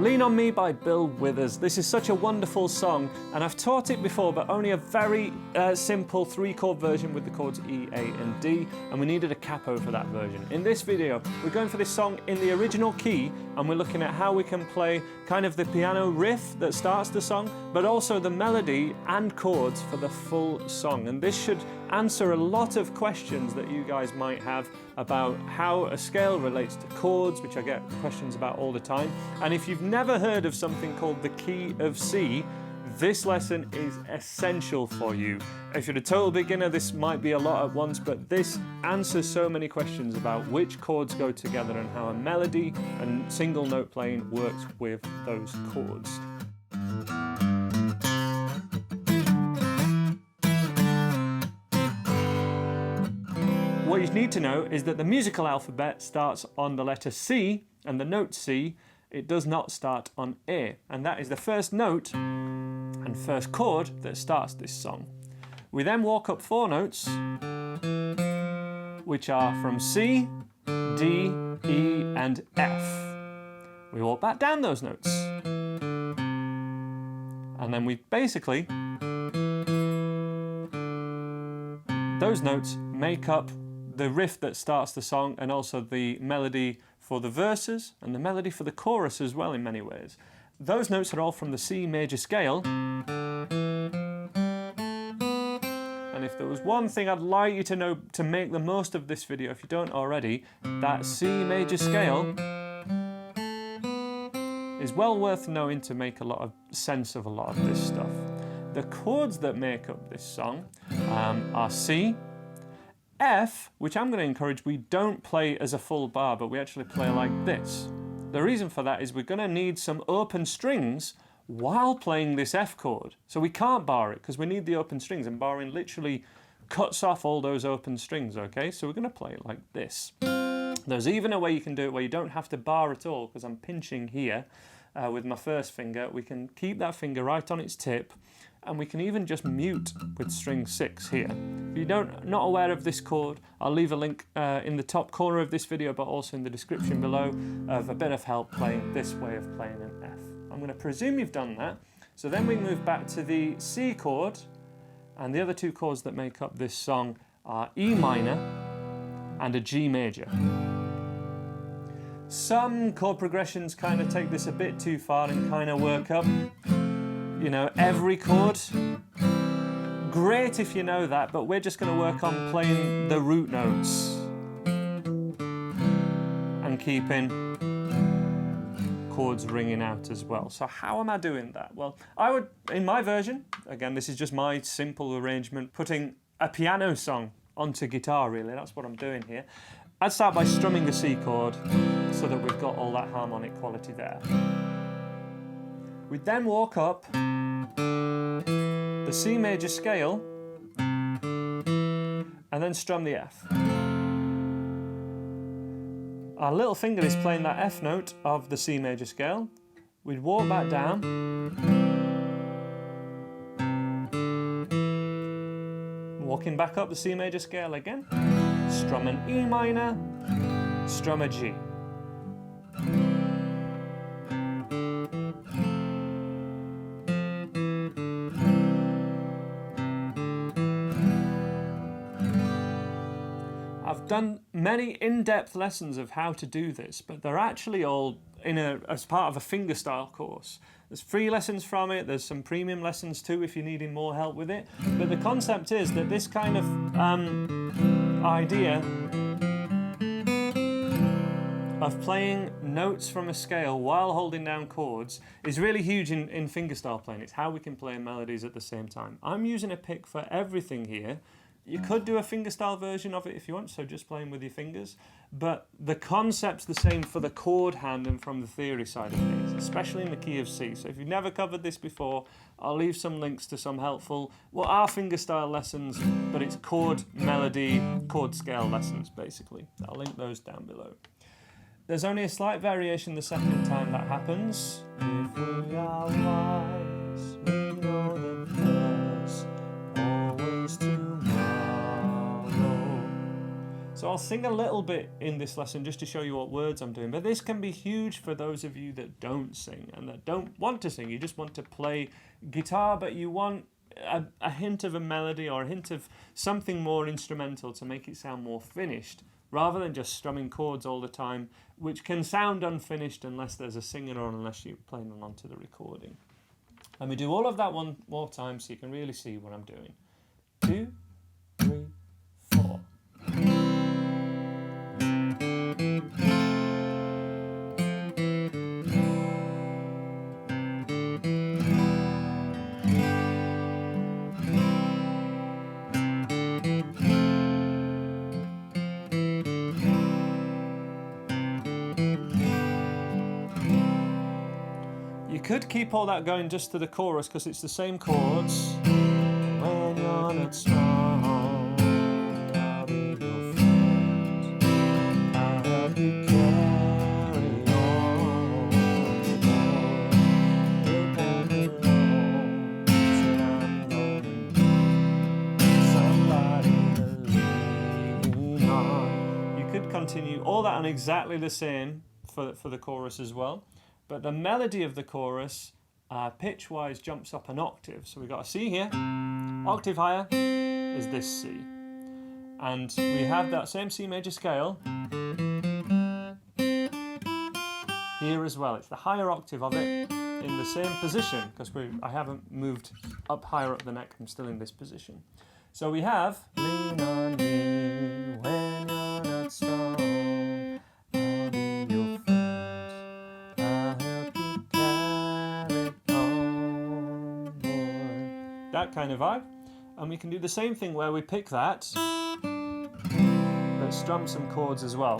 Lean on Me by Bill Withers. This is such a wonderful song, and I've taught it before, but only a very simple 3-chord version with the chords E, A and D, and we needed a capo for that version. In this video, we're going for this song in the original key, and we're looking at how we can play kind of the piano riff that starts the song, but also the melody and chords for the full song. And this should answer a lot of questions that you guys might have about how a scale relates to chords, which I get questions about all the time. And if you've never heard of something called the key of C, this lesson is essential for you. If you're a total beginner, this might be a lot at once, but this answers so many questions about which chords go together and how a melody and single note playing works with those chords. What you need to know is that the musical alphabet starts on the letter C, and the note C, it does not start on A. And that is the first note and first chord that starts this song. We then walk up 4 notes, which are from C, D, E and F. We walk back down those notes. And then we basically, those notes make up the riff that starts the song, and also the melody for the verses and the melody for the chorus as well in many ways. Those notes are all from the C major scale. And if there was one thing I'd like you to know to make the most of this video, if you don't already, that C major scale is well worth knowing to make a lot of sense of a lot of this stuff. The chords that make up this song are C, F, which I'm going to encourage we don't play as a full bar, but we actually play like this. The reason for that is we're going to need some open strings while playing this F chord. So we can't bar it because we need the open strings, and barring literally cuts off all those open strings, okay? So we're going to play it like this. There's even a way you can do it where you don't have to bar at all, because I'm pinching here with my first finger. We can keep that finger right on its tip, and we can even just mute with string 6 here. If you're not aware of this chord, I'll leave a link in the top corner of this video, but also in the description below, of a bit of help playing this way of playing an F. I'm going to presume you've done that. So then we move back to the C chord, and the other 2 chords that make up this song are E minor and a G major. Some chord progressions kind of take this a bit too far and kind of work up, you know, every chord. Great if you know that, but we're just going to work on playing the root notes and keeping chords ringing out as well. So how am I doing that? Well, I would, in my version, again, this is just my simple arrangement, putting a piano song onto guitar, really. That's what I'm doing here. I'd start by strumming the C chord so that we've got all that harmonic quality there. We then walk up the C major scale and then strum the F. Our little finger is playing that F note of the C major scale. We'd walk back down, walking back up the C major scale again, strum an E minor, strum a G. I've done many in-depth lessons of how to do this, but they're actually all as part of a Fingerstyle course. There's free lessons from it, there's some premium lessons too if you're needing more help with it. But the concept is that this kind of idea of playing notes from a scale while holding down chords is really huge in fingerstyle playing. It's how we can play melodies at the same time. I'm using a pick for everything here. You could do a fingerstyle version of it if you want, so just playing with your fingers. But the concept's the same for the chord hand and from the theory side of things, especially in the key of C. So if you've never covered this before, I'll leave some links to some helpful, what are fingerstyle lessons, but it's chord, melody, chord scale lessons, basically. I'll link those down below. There's only a slight variation the second time that happens. If we are wise, we know that there's always tomorrow. So I'll sing a little bit in this lesson just to show you what words I'm doing, but this can be huge for those of you that don't sing and that don't want to sing. You just want to play guitar, but you want a hint of a melody or a hint of something more instrumental to make it sound more finished, rather than just strumming chords all the time, which can sound unfinished unless there's a singer or unless you're playing them onto the recording. Let me do all of that one more time so you can really see what I'm doing. 2, 3, 4. You could keep all that going just to the chorus because it's the same chords. When you're not strong, I'll be your friend. I'll help you carry on. You won't be alone. Said I'm lonely. Somebody to lean on. You could continue all that on exactly the same for the chorus as well. But the melody of the chorus, pitch-wise, jumps up an octave. So we've got a C here, octave higher is this C. And we have that same C major scale here as well. It's the higher octave of it in the same position, because I haven't moved up higher up the neck, I'm still in this position. So we have, lean on me when you're not strong. That kind of vibe, and we can do the same thing where we pick that but strum some chords as well.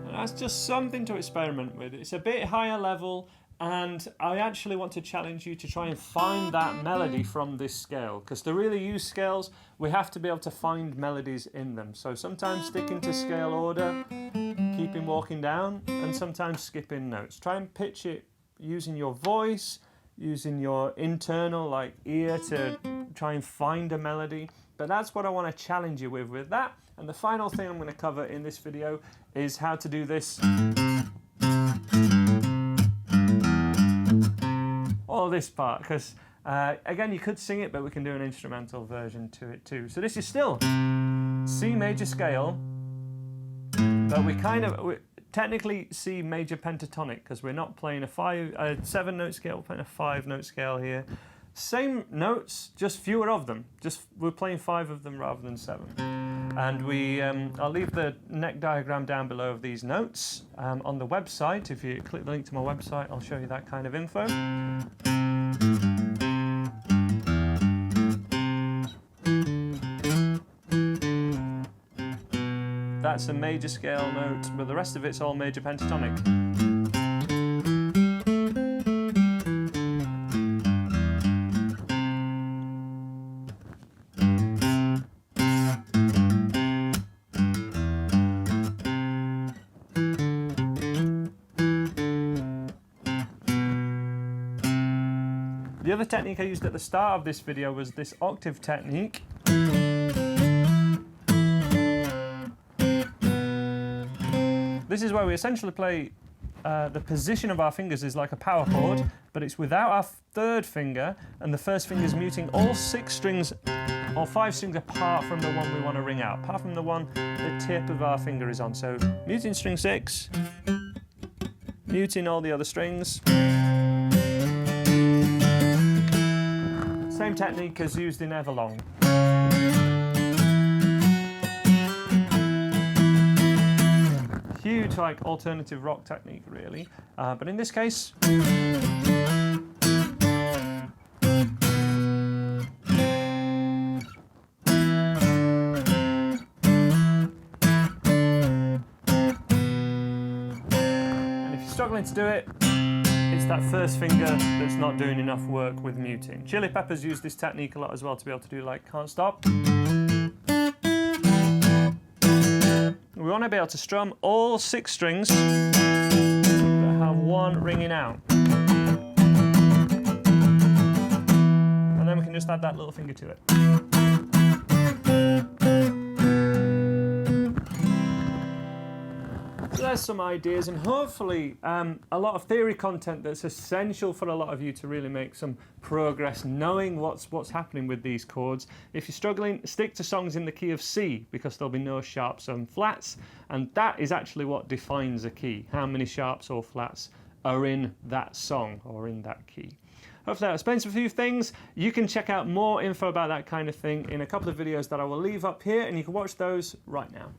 That's just something to experiment with. It's a bit higher level, and I actually want to challenge you to try and find that melody from this scale, because to really use scales we have to be able to find melodies in them. So sometimes sticking to scale order, keeping walking down, and sometimes skipping notes. Try and pitch it using your voice, using your internal ear to try and find a melody. But that's what I want to challenge you with that. And the final thing I'm going to cover in this video is how to do this. All this part, because again, you could sing it, but we can do an instrumental version to it too. So this is still C major scale, but we technically C major pentatonic, because we're not playing a 7-note scale, we're playing a 5-note scale here. Same notes, just fewer of them. We're playing 5 of them rather than 7. And I'll leave the neck diagram down below of these notes on the website. If you click the link to my website, I'll show you that kind of info. That's a major scale note, but the rest of it's all major pentatonic. The other technique I used at the start of this video was this octave technique. This is where we essentially play, the position of our fingers is like a power chord, but it's without our 3rd finger, and the 1st finger is muting all 6 strings, or 5 strings apart from the one we want to ring out, apart from the one the tip of our finger is on. So muting string 6, muting all the other strings. Same technique as used in Everlong. Huge alternative rock technique really, but in this case and if you're struggling to do it, it's that first finger that's not doing enough work with muting. Chili Peppers use this technique a lot as well to be able to do like Can't Stop. We want to be able to strum all 6 strings that have one ringing out. And then we can just add that little finger to it. So there's some ideas, and hopefully a lot of theory content that's essential for a lot of you to really make some progress knowing what's happening with these chords. If you're struggling, stick to songs in the key of C, because there'll be no sharps and flats, and that is actually what defines a key, how many sharps or flats are in that song or in that key. Hopefully that explains a few things. You can check out more info about that kind of thing in a couple of videos that I will leave up here, and you can watch those right now.